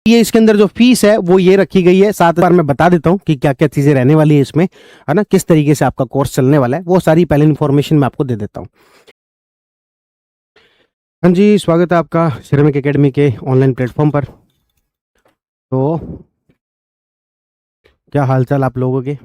ये इसके अंदर जो फीस है वो ये रखी गई है। साथ बार मैं बता देता हूँ कि क्या क्या चीजें रहने वाली है इसमें, है ना, किस तरीके से आपका कोर्स चलने वाला है, वो सारी पहले इन्फॉर्मेशन मैं आपको दे देता हूँ। हाँ जी, स्वागत है आपका श्रमिक एकेडमी के ऑनलाइन प्लेटफॉर्म पर। तो क्या हालचाल आप लोगों के?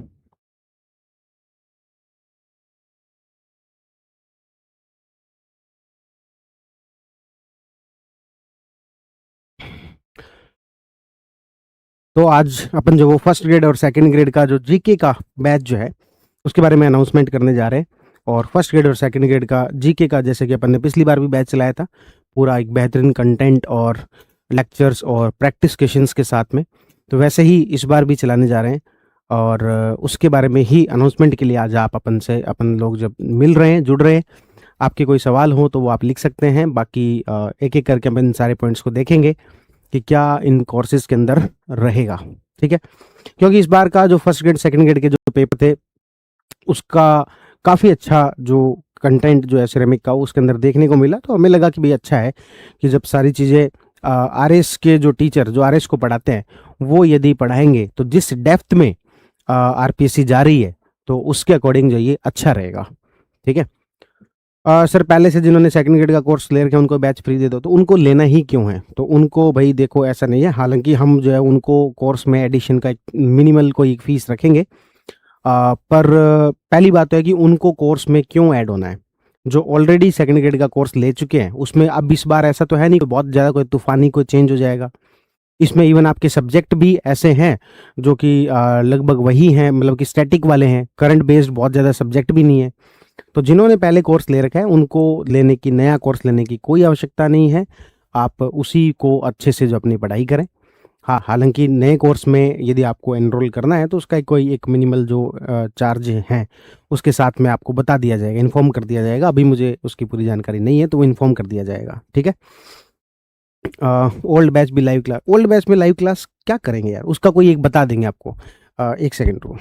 तो आज अपन जो वो फर्स्ट ग्रेड और सेकंड ग्रेड का जो जीके का बैच जो है उसके बारे में अनाउंसमेंट करने जा रहे हैं। और फर्स्ट ग्रेड और सेकंड ग्रेड का जीके का, जैसे कि अपन ने पिछली बार भी बैच चलाया था, पूरा एक बेहतरीन कंटेंट और लेक्चर्स और प्रैक्टिस क्वेश्चंस के साथ में, तो वैसे ही इस बार भी चलाने जा रहे हैं। और उसके बारे में ही अनाउंसमेंट के लिए आज आप अपन लोग जब मिल रहे हैं, जुड़ रहे हैं, आपके कोई सवाल हो तो वो आप लिख सकते हैं। बाकी एक एक करके अपन सारे पॉइंट्स को देखेंगे कि क्या इन कोर्सेज के अंदर रहेगा, ठीक है। क्योंकि इस बार का जो फर्स्ट ग्रेड सेकंड ग्रेड के जो पेपर थे उसका काफ़ी अच्छा जो कंटेंट जो है सिरेमिक का उसके अंदर देखने को मिला, तो हमें लगा कि भाई अच्छा है कि जब सारी चीज़ें आरएस के जो टीचर जो आरएस को पढ़ाते हैं वो यदि पढ़ाएंगे तो जिस डेप्थ में आरपीएससी जा रही है तो उसके अकॉर्डिंग जो ये अच्छा रहेगा, ठीक है। सर पहले से जिन्होंने सेकंड ग्रेड का कोर्स ले रखे हैं उनको बैच फ्री दे दो, तो उनको लेना ही क्यों है? तो उनको भाई देखो ऐसा नहीं है, हालांकि हम जो है उनको कोर्स में एडिशन का एक मिनिमल कोई फीस रखेंगे, पर पहली बात तो है कि उनको कोर्स में क्यों ऐड होना है। जो ऑलरेडी सेकंड ग्रेड का कोर्स ले चुके हैं उसमें अब इस बार ऐसा तो है नहीं कि बहुत ज़्यादा कोई तूफानी कोई चेंज हो जाएगा। इसमें इवन आपके सब्जेक्ट भी ऐसे हैं जो कि लगभग वही हैं, मतलब कि स्टैटिक वाले हैं, करंट बेस्ड बहुत ज़्यादा सब्जेक्ट भी नहीं है। तो जिन्होंने पहले कोर्स ले रखा है उनको लेने की, नया कोर्स लेने की कोई आवश्यकता नहीं है। आप उसी को अच्छे से जो अपनी पढ़ाई करें। हाँ, हालांकि नए कोर्स में यदि आपको एनरोल करना है तो उसका कोई एक मिनिमल जो चार्ज हैं उसके साथ में आपको बता दिया जाएगा, इन्फॉर्म कर दिया जाएगा। अभी मुझे उसकी पूरी जानकारी नहीं है तो वो इन्फॉर्म कर दिया जाएगा, ठीक है। ओल्ड बैच भी लाइव क्लास, ओल्ड बैच में लाइव क्लास क्या करेंगे यार, उसका कोई एक बता देंगे आपको। एक सेकेंड रुको।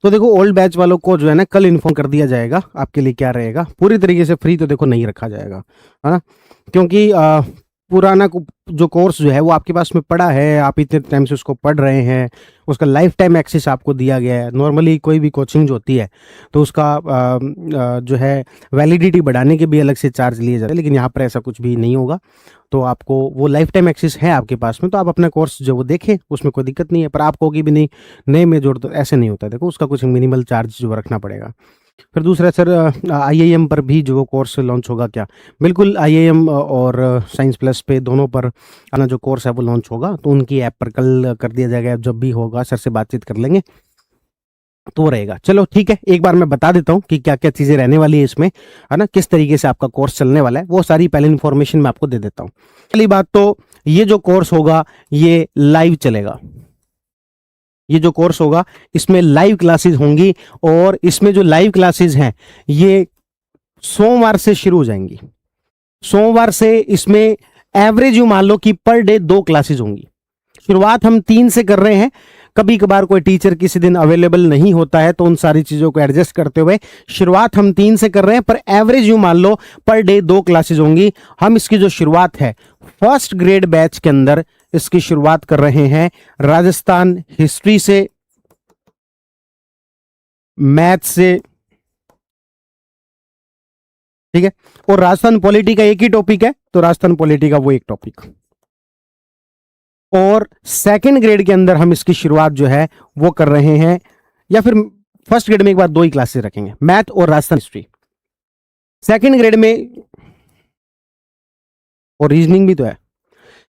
तो देखो ओल्ड बैच वालों को जो है ना कल इन्फॉर्म कर दिया जाएगा आपके लिए क्या रहेगा। पूरी तरीके से फ्री तो देखो नहीं रखा जाएगा, है ना, क्योंकि पुराना जो कोर्स जो है वो आपके पास में पड़ा है, आप इतने टाइम से उसको पढ़ रहे हैं, उसका लाइफ टाइम एक्सेस आपको दिया गया है। नॉर्मली कोई भी कोचिंग जो होती है तो उसका जो है वैलिडिटी बढ़ाने के भी अलग से चार्ज लिए जाते हैं, लेकिन यहाँ पर ऐसा कुछ भी नहीं होगा। तो आपको वो लाइफ टाइम एक्सेस है आपके पास में, तो आप अपना कोर्स जो वो देखें, उसमें कोई दिक्कत नहीं है। पर आपको कि भी नहीं नए में जोड़ दो, ऐसे नहीं होता। देखो उसका कुछ मिनिमल चार्ज जो रखना पड़ेगा। फिर दूसरा सर, आईआईएम पर भी जो वो कोर्स लॉन्च होगा क्या? बिल्कुल, आईआईएम और साइंस प्लस पे दोनों पर अपना जो कोर्स है वो लॉन्च होगा, तो उनकी ऐप पर कल कर दिया जाएगा। जब भी होगा सर से बातचीत कर लेंगे तो वो रहेगा। चलो ठीक है, एक बार मैं बता देता हूँ कि क्या क्या चीज़ें रहने वाली है इसमें, है ना, किस तरीके से आपका कोर्स चलने वाला है, वो सारी पहले इन्फॉर्मेशन मैं आपको दे देता हूँ। पहली बात तो ये जो कोर्स होगा ये लाइव चलेगा। ये जो कोर्स होगा इसमें लाइव क्लासेस होंगी, और इसमें जो लाइव क्लासेस हैं ये सोमवार से शुरू हो जाएंगी। सोमवार से इसमें एवरेज यू मान लो कि पर डे 2 क्लासेस होंगी। शुरुआत हम 3 से कर रहे हैं, कभी कभार कोई टीचर किसी दिन अवेलेबल नहीं होता है तो उन सारी चीजों को एडजस्ट करते हुए शुरुआत हम 3 से कर रहे हैं, पर एवरेज यू मान लो पर डे 2 क्लासेस होंगी। हम इसकी जो शुरुआत है फर्स्ट ग्रेड बैच के अंदर इसकी शुरुआत कर रहे हैं राजस्थान हिस्ट्री से, मैथ से, ठीक है, और राजस्थान पॉलिटी का एक ही टॉपिक है तो राजस्थान पॉलिटी का वो एक टॉपिक। और सेकंड ग्रेड के अंदर हम इसकी शुरुआत जो है वो कर रहे हैं, या फिर फर्स्ट ग्रेड में एक बार 2 ही क्लासेस रखेंगे, मैथ और राजस्थान हिस्ट्री। सेकंड ग्रेड में, और रीजनिंग भी तो है।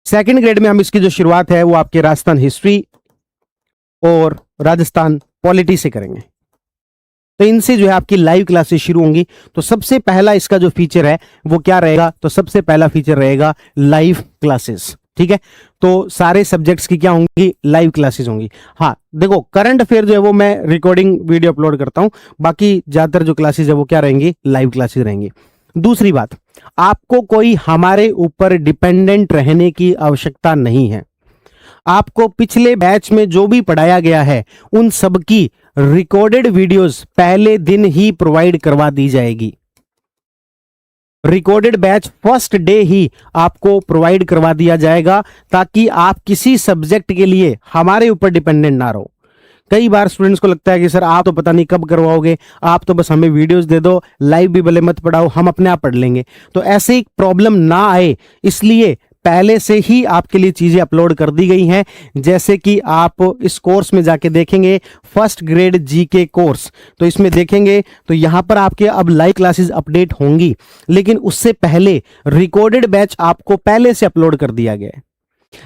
सेकंड ग्रेड में हम इसकी जो शुरुआत है वो आपके राजस्थान हिस्ट्री और राजस्थान पॉलिटी से करेंगे। तो इनसे जो है आपकी लाइव क्लासेस शुरू होंगी। तो सबसे पहला इसका जो फीचर है वो क्या रहेगा? तो सबसे पहला फीचर रहेगा लाइव क्लासेस, ठीक है। तो सारे सब्जेक्ट्स की क्या होंगी? लाइव क्लासेस होंगी। हाँ देखो, करंट अफेयर जो है वो मैं रिकॉर्डिंग वीडियो अपलोड करता हूं, बाकी ज्यादातर जो क्लासेस है वो क्या रहेंगी? लाइव क्लासेस रहेंगी। दूसरी बात, आपको कोई हमारे ऊपर डिपेंडेंट रहने की आवश्यकता नहीं है। आपको पिछले बैच में जो भी पढ़ाया गया है उन सब की रिकॉर्डेड वीडियोस पहले दिन ही प्रोवाइड करवा दी जाएगी। रिकॉर्डेड बैच फर्स्ट डे ही आपको प्रोवाइड करवा दिया जाएगा, ताकि आप किसी सब्जेक्ट के लिए हमारे ऊपर डिपेंडेंट ना रहो। कई बार स्टूडेंट्स को लगता है कि सर आप तो पता नहीं कब करवाओगे, आप तो बस हमें वीडियोस दे दो, लाइव भी भले मत पढ़ाओ, हम अपने आप पढ़ लेंगे। तो ऐसे ही प्रॉब्लम ना आए इसलिए पहले से ही आपके लिए चीजें अपलोड कर दी गई हैं। जैसे कि आप इस कोर्स में जाके देखेंगे, फर्स्ट ग्रेड जीके कोर्स, तो इसमें देखेंगे तो यहां पर आपके अब लाइव क्लासेस अपडेट होंगी, लेकिन उससे पहले रिकॉर्डेड बैच आपको पहले से अपलोड कर दिया गया है।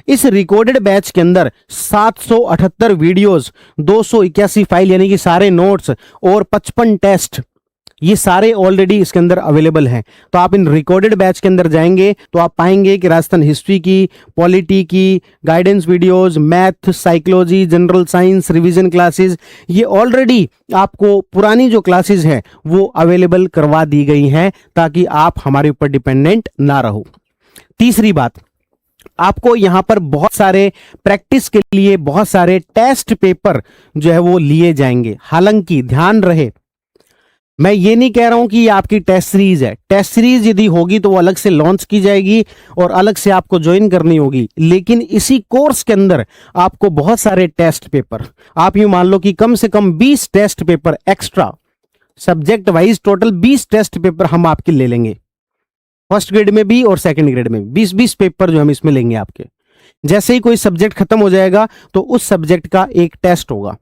इस रिकॉर्डेड बैच के अंदर 778 वीडियोस, 281 फाइल यानी कि सारे नोट्स और 55 टेस्ट, ये सारे ऑलरेडी इसके अंदर अवेलेबल हैं। तो आप इन रिकॉर्डेड बैच के अंदर जाएंगे तो आप पाएंगे कि राजस्थान हिस्ट्री की, पॉलिटी की, guidance videos, math, psychology, general science, revision classes, ये ऑलरेडी आपको पुरानी जो क्लासेस हैं वो अवेलेबल करवा दी गई हैं, ताकि आप हमारे ऊपर डिपेंडेंट ना रहो। तीसरी बात, आपको यहां पर बहुत सारे प्रैक्टिस के लिए बहुत सारे टेस्ट पेपर जो है वो लिए जाएंगे। हालांकि ध्यान रहे, मैं ये नहीं कह रहा हूं कि ये आपकी टेस्ट सीरीज है। टेस्ट सीरीज यदि होगी तो वो अलग से लॉन्च की जाएगी और अलग से आपको ज्वाइन करनी होगी, लेकिन इसी कोर्स के अंदर आपको बहुत सारे टेस्ट पेपर, आप यूं मान लो कि कम से कम 20 test paper extra subject wise, total 20 test paper हम आपके ले लेंगे। फर्स्ट ग्रेड में भी और सेकंड ग्रेड में 20-20 पेपर जो हम इसमें लेंगे आपके। जैसे ही कोई सब्जेक्ट खत्म हो जाएगा तो उस सब्जेक्ट का एक टेस्ट होगा।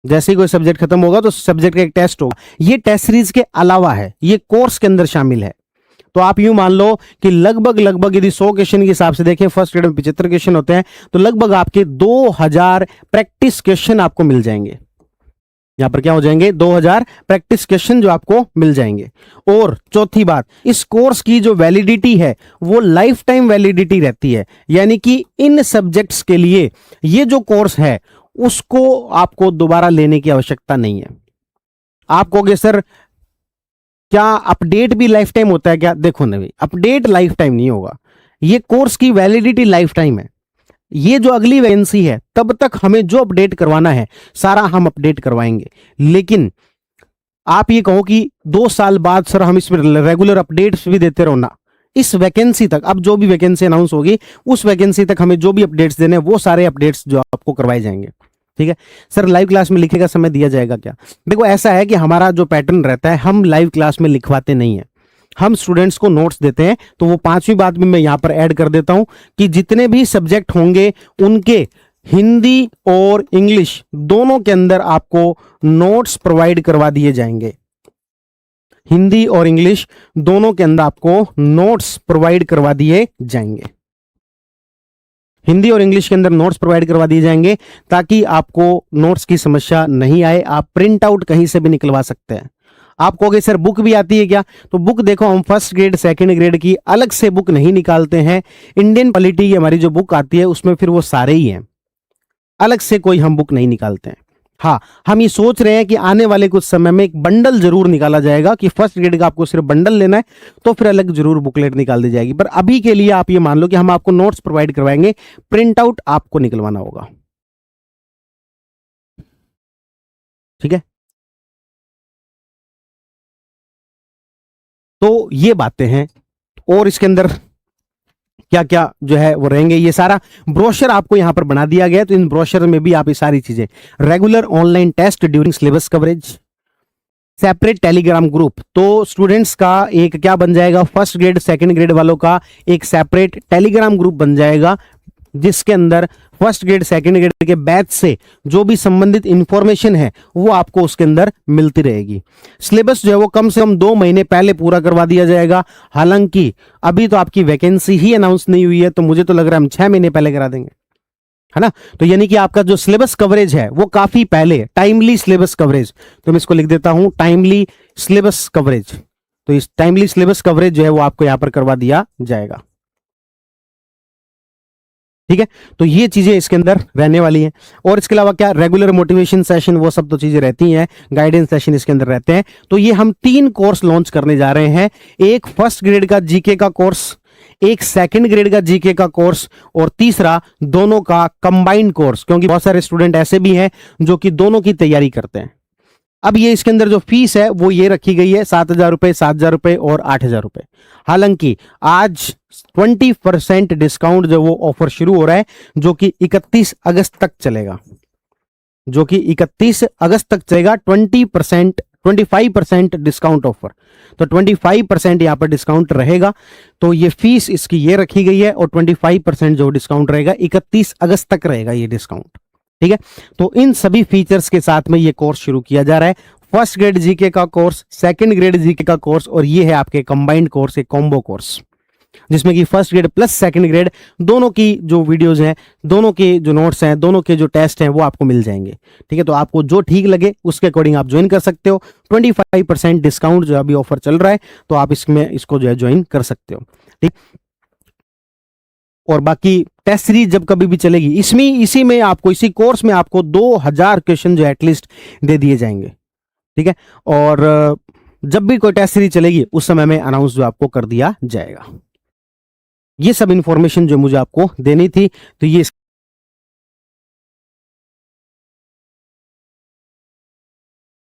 जैसे ही कोई सब्जेक्ट खत्म होगा तो सब्जेक्ट का एक टेस्ट होगा। ये टेस्ट सीरीज के अलावा है, ये कोर्स के अंदर शामिल है। तो आप यूं मान लो कि लगभग यदि 100 क्वेश्चन के हिसाब से देखें, फर्स्ट ग्रेड में 75 क्वेश्चन होते हैं, तो लगभग आपके 2000 प्रैक्टिस क्वेश्चन आपको मिल जाएंगे। यहां पर क्या हो जाएंगे, 2000 प्रैक्टिस क्वेश्चन जो आपको मिल जाएंगे। और चौथी बात, इस कोर्स की जो वैलिडिटी है वो लाइफ टाइम वैलिडिटी रहती है, यानी कि इन सब्जेक्ट्स के लिए ये जो कोर्स है उसको आपको दोबारा लेने की आवश्यकता नहीं है। आप कहोगे सर क्या अपडेट भी लाइफ टाइम होता है क्या? देखो नहीं, अपडेट लाइफ टाइम नहीं होगा, ये कोर्स की वैलिडिटी लाइफ टाइम है। ये जो अगली वैकेंसी है तब तक हमें जो अपडेट करवाना है सारा हम अपडेट करवाएंगे। लेकिन आप ये कहो कि 2 साल बाद सर हम इसमें रेगुलर अपडेट्स भी देते रहो ना, इस वैकेंसी तक, अब जो भी वैकेंसी अनाउंस होगी उस वैकेंसी तक हमें जो भी अपडेट्स देने हैं वो सारे अपडेट्स जो आपको करवाए जाएंगे। ठीक है सर, लाइव क्लास में लिखने का समय दिया जाएगा क्या? देखो ऐसा है कि हमारा जो पैटर्न रहता है, हम लाइव क्लास में लिखवाते नहीं है, हम स्टूडेंट्स को नोट्स देते हैं। तो वो 5वीं बात भी मैं यहां पर ऐड कर देता हूं कि जितने भी सब्जेक्ट होंगे उनके हिंदी और इंग्लिश दोनों के अंदर आपको नोट्स प्रोवाइड करवा दिए जाएंगे। हिंदी और इंग्लिश दोनों के अंदर आपको नोट्स प्रोवाइड करवा दिए जाएंगे। हिंदी और इंग्लिश के अंदर नोट्स प्रोवाइड करवा दिए जाएंगे ताकि आपको नोट्स की समस्या नहीं आए। आप प्रिंट आउट कहीं से भी निकलवा सकते हैं। आप कहोगे सर बुक भी आती है क्या? तो बुक देखो, हम फर्स्ट ग्रेड सेकंड ग्रेड की अलग से बुक नहीं निकालते हैं। इंडियन पॉलिटी की हमारी जो बुक आती है उसमें फिर वो सारे ही हैं, अलग से कोई हम बुक नहीं निकालते हैं। हाँ, हम ये सोच रहे हैं कि आने वाले कुछ समय में एक बंडल जरूर निकाला जाएगा कि फर्स्ट ग्रेड का आपको सिर्फ बंडल लेना है तो फिर अलग जरूर बुकलेट निकाल दी जाएगी। पर अभी के लिए आप ये मान लो कि हम आपको नोट्स प्रोवाइड करवाएंगे, प्रिंट आउट आपको निकलवाना होगा। ठीक है, तो ये बातें हैं। और इसके अंदर क्या क्या जो है वो रहेंगे, ये सारा ब्रोशर आपको यहां पर बना दिया गया है। तो इन ब्रोशर में भी आप ये सारी चीजें, regular online test during syllabus coverage, separate Telegram group. तो स्टूडेंट्स का एक क्या बन जाएगा, फर्स्ट ग्रेड सेकंड ग्रेड वालों का एक सेपरेट टेलीग्राम ग्रुप बन जाएगा, जिसके अंदर फर्स्ट ग्रेड सेकंड ग्रेड के बैच से जो भी संबंधित इंफॉर्मेशन है वो आपको उसके अंदर मिलती रहेगी। सिलेबस जो है वो कम से कम 2 महीने पहले पूरा करवा दिया जाएगा। हालांकि अभी तो आपकी वैकेंसी ही अनाउंस नहीं हुई है, तो मुझे तो लग रहा है हम 6 महीने पहले करा देंगे, है ना। तो यानी कि आपका जो सिलेबस कवरेज है वो काफी पहले, टाइमली सिलेबस कवरेज, तो मैं इसको लिख देता हूं टाइमली सिलेबस कवरेज। तो इस टाइमली सिलेबस कवरेज जो है वो आपको यहां पर करवा दिया जाएगा। ठीक है, तो ये चीजें इसके अंदर रहने वाली हैं। और इसके अलावा क्या, रेगुलर मोटिवेशन सेशन वो सब तो चीजें रहती हैं, गाइडेंस सेशन इसके अंदर रहते हैं। तो ये हम 3 कोर्स लॉन्च करने जा रहे हैं, एक फर्स्ट ग्रेड का जीके का कोर्स, एक सेकंड ग्रेड का जीके का कोर्स, और तीसरा दोनों का कंबाइंड कोर्स, क्योंकि बहुत सारे स्टूडेंट ऐसे भी हैं जो कि दोनों की तैयारी करते हैं। अब ये इसके अंदर जो फीस है वो ये रखी गई है 7,000 रुपए, 7,000 रुपए और 8,000 रुपए। हालांकि आज 20% डिस्काउंट जो वो ऑफर शुरू हो रहा है, जो कि 31 अगस्त तक चलेगा, जो कि 31 अगस्त तक चलेगा। 25% डिस्काउंट ऑफर, तो 25% यहां पर डिस्काउंट रहेगा। तो ये फीस इसकी ये रखी गई है, और 25% जो डिस्काउंट रहेगा 31 अगस्त तक रहेगा ये डिस्काउंट। ठीक है, तो इन सभी फीचर्स के साथ में ये कोर्स शुरू किया जा रहा है, फर्स्ट ग्रेड जीके का कोर्स, सेकंड ग्रेड जीके का कोर्स, और ये है आपके कंबाइंड कोर्स, एक कॉम्बो कोर्स, जिसमें कि first grade plus second grade दोनों की जो वीडियोस हैं, दोनों के जो नोट्स हैं, दोनों के जो टेस्ट हैं वो आपको मिल जाएंगे। ठीक है, तो आपको जो ठीक लगे उसके अकॉर्डिंग आप ज्वाइन कर सकते हो। 25% डिस्काउंट जो अभी ऑफर चल रहा है, तो आप इसमें इसको जो है ज्वाइन कर सकते हो। ठीक, और बाकी टेस्ट सीरीज जब कभी भी चलेगी, इसमें इसी में आपको, इसी कोर्स में आपको 2000 क्वेश्चन जो एटलीस्ट दे दिए जाएंगे। ठीक है, और जब भी कोई टेस्ट सीरीज चलेगी उस समय में अनाउंस जो आपको कर दिया जाएगा। ये सब इंफॉर्मेशन जो मुझे आपको देनी थी, तो ये